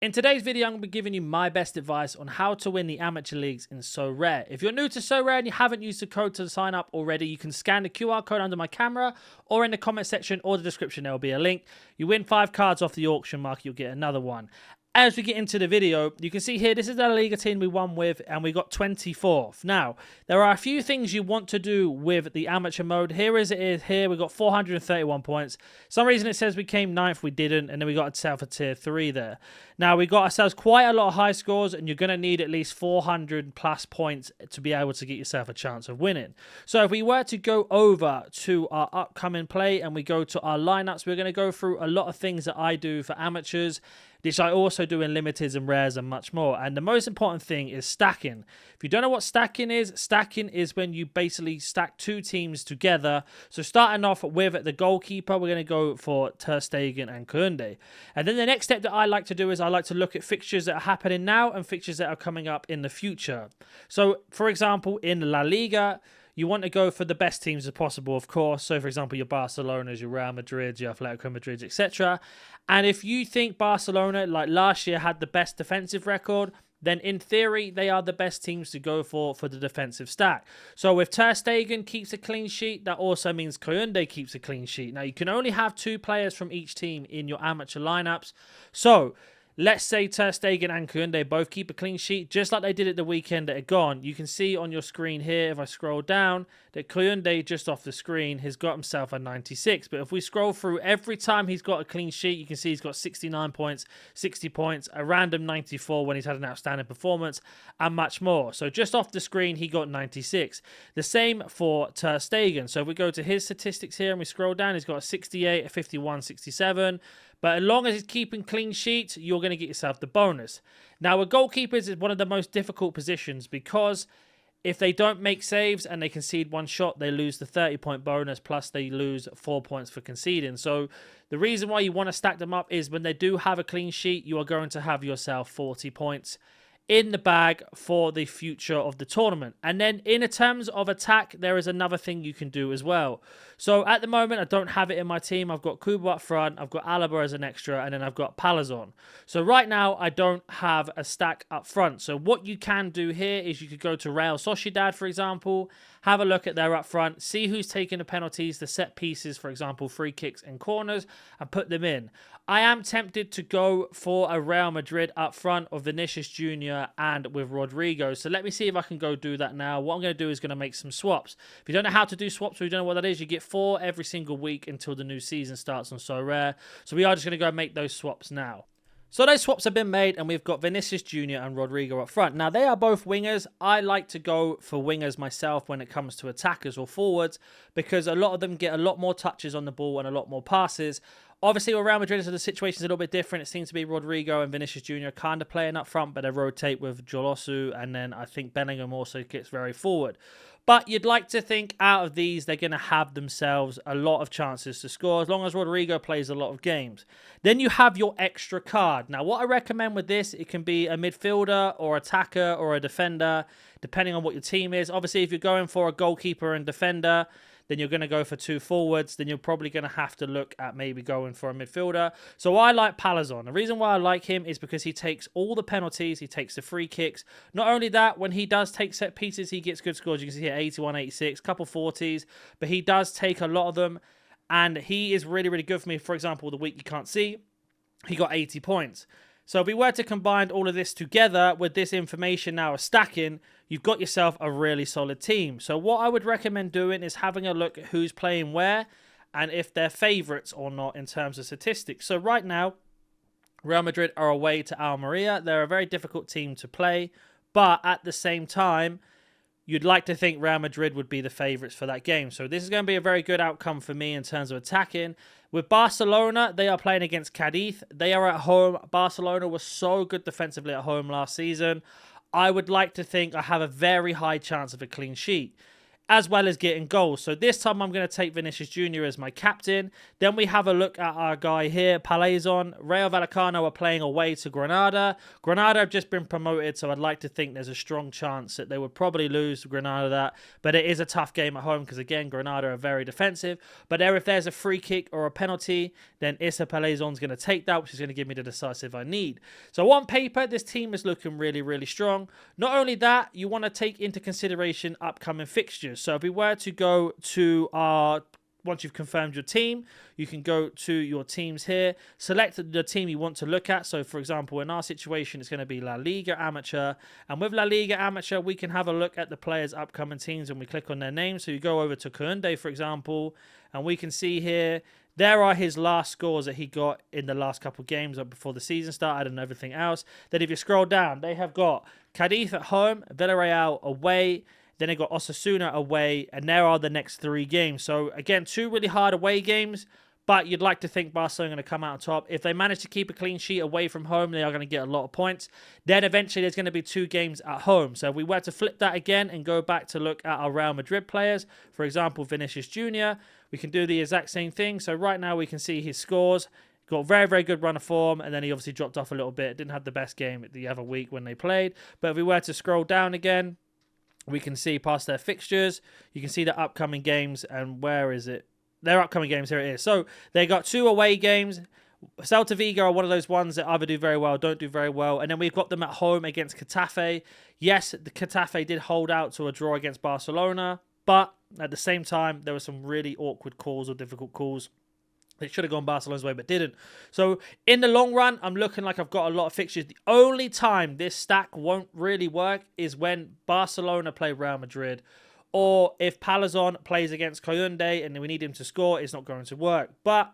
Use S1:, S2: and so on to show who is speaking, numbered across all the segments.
S1: In today's video, I'm going to be giving you my best advice on how to win the amateur leagues in Sorare. If you're new to Sorare and you haven't used the code to sign up already, you can scan the QR code under my camera or in the comment section or the description, there will be a link. You win 5 cards off the auction mark, you'll get another one. As we get into the video, you can see here, this is the Laliga team we won with, and we got 24th. Now, there are a few things you want to do with the amateur mode. Here as it is here, we got 431 points. Some reason it says we came 9th, we didn't, and then we got ourselves a tier 3 there. Now, we got ourselves quite a lot of high scores, and you're going to need at least 400 plus points to be able to get yourself a chance of winning. So if we were to go over to our upcoming play and we go to our lineups, we're going to go through a lot of things that I do for amateurs, which I also do in limiteds and rares and much more. And the most important thing is stacking. If you don't know what stacking is when you basically stack 2 teams together. So starting off with the goalkeeper, we're going to go for Ter Stegen and Koundé. And then the next step that I like to do is I like to look at fixtures that are happening now and fixtures that are coming up in the future. So, for example, in La Liga, you want to go for the best teams as possible, of course. So, for example, your Barcelonas, your Real Madrid, your Atletico Madrid, etc. And if you think Barcelona, like last year, had the best defensive record, then in theory, they are the best teams to go for the defensive stack. So if Ter Stegen keeps a clean sheet, that also means Koundé keeps a clean sheet. Now, you can only have 2 players from each team in your amateur lineups. So let's say Ter Stegen and Koundé both keep a clean sheet, just like they did at the weekend that are gone. You can see on your screen here, if I scroll down, that Koundé just off the screen has got himself a 96. But if we scroll through, every time he's got a clean sheet, you can see he's got 69 points, 60 points, a random 94 when he's had an outstanding performance, and much more. So just off the screen, he got 96. The same for Ter Stegen. So if we go to his statistics here and we scroll down, he's got a 68, a 51, 67. But as long as he's keeping clean sheets, you're going to get yourself the bonus. Now, a goalkeeper is one of the most difficult positions because if they don't make saves and they concede 1 shot, they lose the 30-point bonus, plus they lose 4 points for conceding. So the reason why you want to stack them up is when they do have a clean sheet, you are going to have yourself 40 points in the bag for the future of the tournament. And then in terms of attack, there is another thing you can do as well. So at the moment, I don't have it in my team. I've got Kubo up front, I've got Alaba as an extra, and then I've got Palazon. So right now, I don't have a stack up front. So what you can do here is you could go to Real Sociedad, for example, have a look at their up front, see who's taking the penalties, the set pieces, for example, free kicks and corners, and put them in. I am tempted to go for a Real Madrid up front of Vinicius Jr. and with Rodrigo. So let me see if I can go do that now. What I'm going to do is going to make some swaps. If you don't know how to do swaps or you don't know what that is, you get 4 every single week until the new season starts on Sorare. So we are just going to go make those swaps now. So those swaps have been made and we've got Vinicius Jr. and Rodrigo up front. Now, they are both wingers. I like to go for wingers myself when it comes to attackers or forwards because a lot of them get a lot more touches on the ball and a lot more passes. Obviously, with Real Madrid, so the situation is a little bit different. It seems to be Rodrigo and Vinicius Jr. kind of playing up front, but they rotate with Jolosu, and then I think Bellingham also gets very forward. But you'd like to think out of these, they're going to have themselves a lot of chances to score, as long as Rodrigo plays a lot of games. Then you have your extra card. Now, what I recommend with this, it can be a midfielder or attacker or a defender, depending on what your team is. Obviously, if you're going for a goalkeeper and defender, then you're going to go for 2 forwards, then you're probably going to have to look at maybe going for a midfielder. So I like Palazon. The reason why I like him is because he takes all the penalties, he takes the free kicks. Not only that, when he does take set pieces, he gets good scores. You can see here 81, 86, couple 40s, but he does take a lot of them, and he is really, really good for me. For example, the week you can't see, he got 80 points. So if we were to combine all of this together with this information now of stacking, you've got yourself a really solid team. So what I would recommend doing is having a look at who's playing where and if they're favourites or not in terms of statistics. So right now, Real Madrid are away to Almeria. They're a very difficult team to play, but at the same time, you'd like to think Real Madrid would be the favourites for that game. So this is going to be a very good outcome for me in terms of attacking. With Barcelona, they are playing against Cadiz. They are at home. Barcelona was so good defensively at home last season. I would like to think I have a very high chance of a clean sheet. as well as getting goals. So this time I'm going to take Vinicius Jr. as my captain. Then we have a look at our guy here, Palazon. Rayo Vallecano are playing away to Granada. Granada have just been promoted, so I'd like to think there's a strong chance that they would probably lose to Granada that. But it is a tough game at home because, again, Granada are very defensive. But if there's a free kick or a penalty, then Issa Palazon's going to take that, which is going to give me the decisive I need. So on paper, this team is looking really, really strong. Not only that, you want to take into consideration upcoming fixtures. So if we were to go to once you've confirmed your team, you can go to your teams here, select the team you want to look at. So for example, in our situation, it's going to be La Liga Amateur. And with La Liga Amateur, we can have a look at the players' upcoming teams when we click on their names. So you go over to Kounde, for example, and we can see here, there are his last scores that he got in the last couple of games before the season started and everything else. Then if you scroll down, they have got Cadiz at home, Villarreal away, then they got Osasuna away, and there are the next 3 games. So again, 2 really hard away games, but you'd like to think Barcelona are going to come out on top. If they manage to keep a clean sheet away from home, they are going to get a lot of points. Then eventually there's going to be 2 games at home. So if we were to flip that again and go back to look at our Real Madrid players, for example, Vinicius Jr., we can do the exact same thing. So right now we can see his scores. Got a very, very good run of form, and then he obviously dropped off a little bit. Didn't have the best game the other week when they played. But if we were to scroll down again, we can see past their fixtures. You can see the upcoming games, and where is it? Their upcoming games, here it is. So they got 2 away games. Celta Vigo are one of those ones that either do very well or don't do very well. And then we've got them at home against Getafe. Yes, the Getafe did hold out to a draw against Barcelona, but at the same time, there were some really awkward calls or difficult calls. It should have gone Barcelona's way, but didn't. So in the long run, I'm looking like I've got a lot of fixtures. The only time this stack won't really work is when Barcelona play Real Madrid, or if Palazon plays against Kounde and we need him to score, it's not going to work. But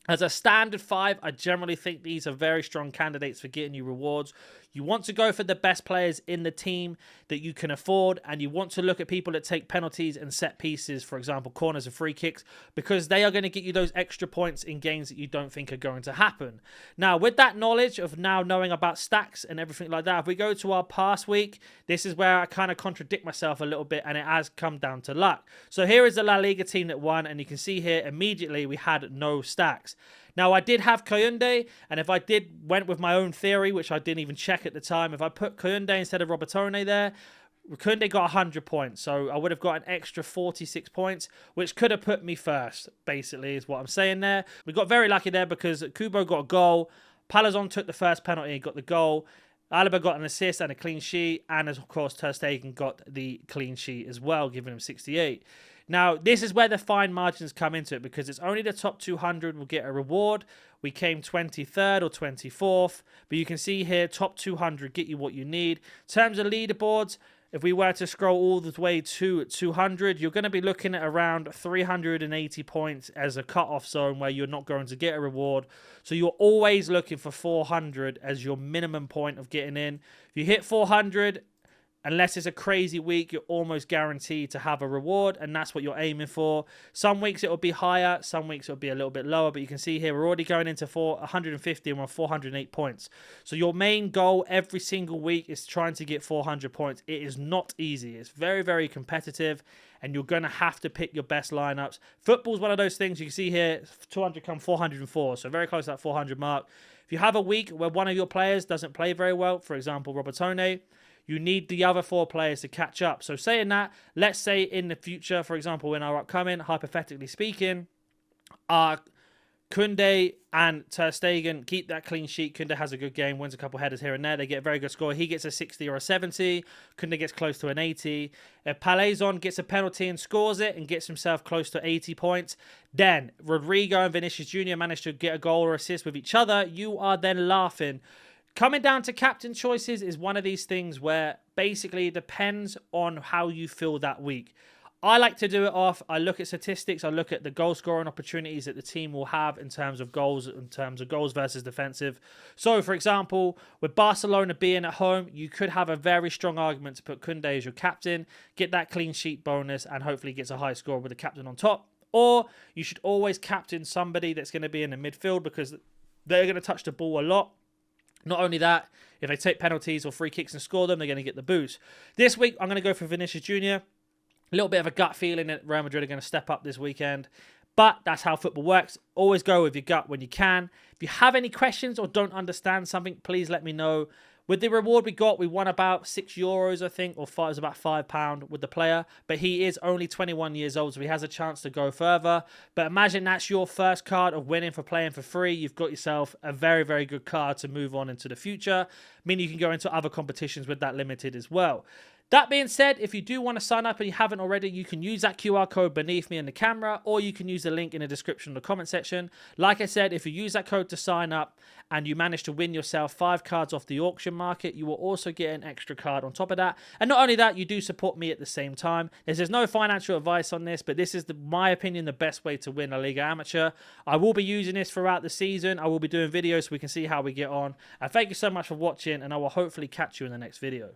S1: as a standard 5, I generally think these are very strong candidates for getting you rewards. You want to go for the best players in the team that you can afford, and you want to look at people that take penalties and set pieces, for example, corners and free kicks, because they are going to get you those extra points in games that you don't think are going to happen. Now, with that knowledge of now knowing about stacks and everything like that, if we go to our past week, this is where I kind of contradict myself a little bit, and it has come down to luck. So here is the La Liga team that won, and you can see here immediately we had no stacks. Now, I did have Kounde, and if I went with my own theory, which I didn't even check at the time, if I put Kounde instead of Robertone there, Kounde got 100 points, so I would have got an extra 46 points, which could have put me first, basically, is what I'm saying there. We got very lucky there because Kubo got a goal, Palazon took the first penalty, got the goal, Alaba got an assist and a clean sheet, and of course, Ter Stegen got the clean sheet as well, giving him 68. Now, this is where the fine margins come into it, because it's only the top 200 will get a reward. We came 23rd or 24th, but you can see here, top 200 get you what you need. In terms of leaderboards, if we were to scroll all the way to 200, you're going to be looking at around 380 points as a cut-off zone where you're not going to get a reward. So you're always looking for 400 as your minimum point of getting in. If you hit 400... unless it's a crazy week, you're almost guaranteed to have a reward, and that's what you're aiming for. Some weeks it will be higher, some weeks it will be a little bit lower, but you can see here we're already going into 150 and we're 408 points. So your main goal every single week is trying to get 400 points. It is not easy. It's very, very competitive, and you're going to have to pick your best lineups. Football's one of those things. You can see here, 200 come 404, so very close to that 400 mark. If you have a week where one of your players doesn't play very well, for example, Robertone, you need the other 4 players to catch up. So saying that, let's say in the future, for example, in our upcoming, hypothetically speaking, Kounde and Ter Stegen keep that clean sheet. Kounde has a good game, wins a couple headers here and there. They get a very good score. He gets a 60 or a 70. Kounde gets close to an 80. If Palazon gets a penalty and scores it and gets himself close to 80 points, then Rodrigo and Vinicius Jr. manage to get a goal or assist with each other. You are then laughing. Coming down to captain choices is one of these things where basically it depends on how you feel that week. I like to do it off. I look at statistics. I look at the goal scoring opportunities that the team will have in terms of goals versus defensive. So, for example, with Barcelona being at home, you could have a very strong argument to put Kounde as your captain, get that clean sheet bonus, and hopefully gets a high score with the captain on top. Or you should always captain somebody that's going to be in the midfield because they're going to touch the ball a lot. Not only that, if they take penalties or free kicks and score them, they're going to get the boost. This week, I'm going to go for Vinicius Jr. A little bit of a gut feeling that Real Madrid are going to step up this weekend. But that's how football works. Always go with your gut when you can. If you have any questions or don't understand something, please let me know. With the reward we won about €6, I think, or it was about £5 with the player. But he is only 21 years old, so he has a chance to go further. But imagine that's your first card of winning for playing for free. You've got yourself a very, very good card to move on into the future. Meaning you can go into other competitions with that limited as well. That being said, if you do want to sign up and you haven't already, you can use that QR code beneath me in the camera, or you can use the link in the description in the comment section. Like I said, if you use that code to sign up and you manage to win yourself 5 cards off the auction market, you will also get an extra card on top of that. And not only that, you do support me at the same time. There's no financial advice on this, but this is, my opinion, the best way to win a Liga Amateur. I will be using this throughout the season. I will be doing videos so we can see how we get on. And thank you so much for watching, and I will hopefully catch you in the next video.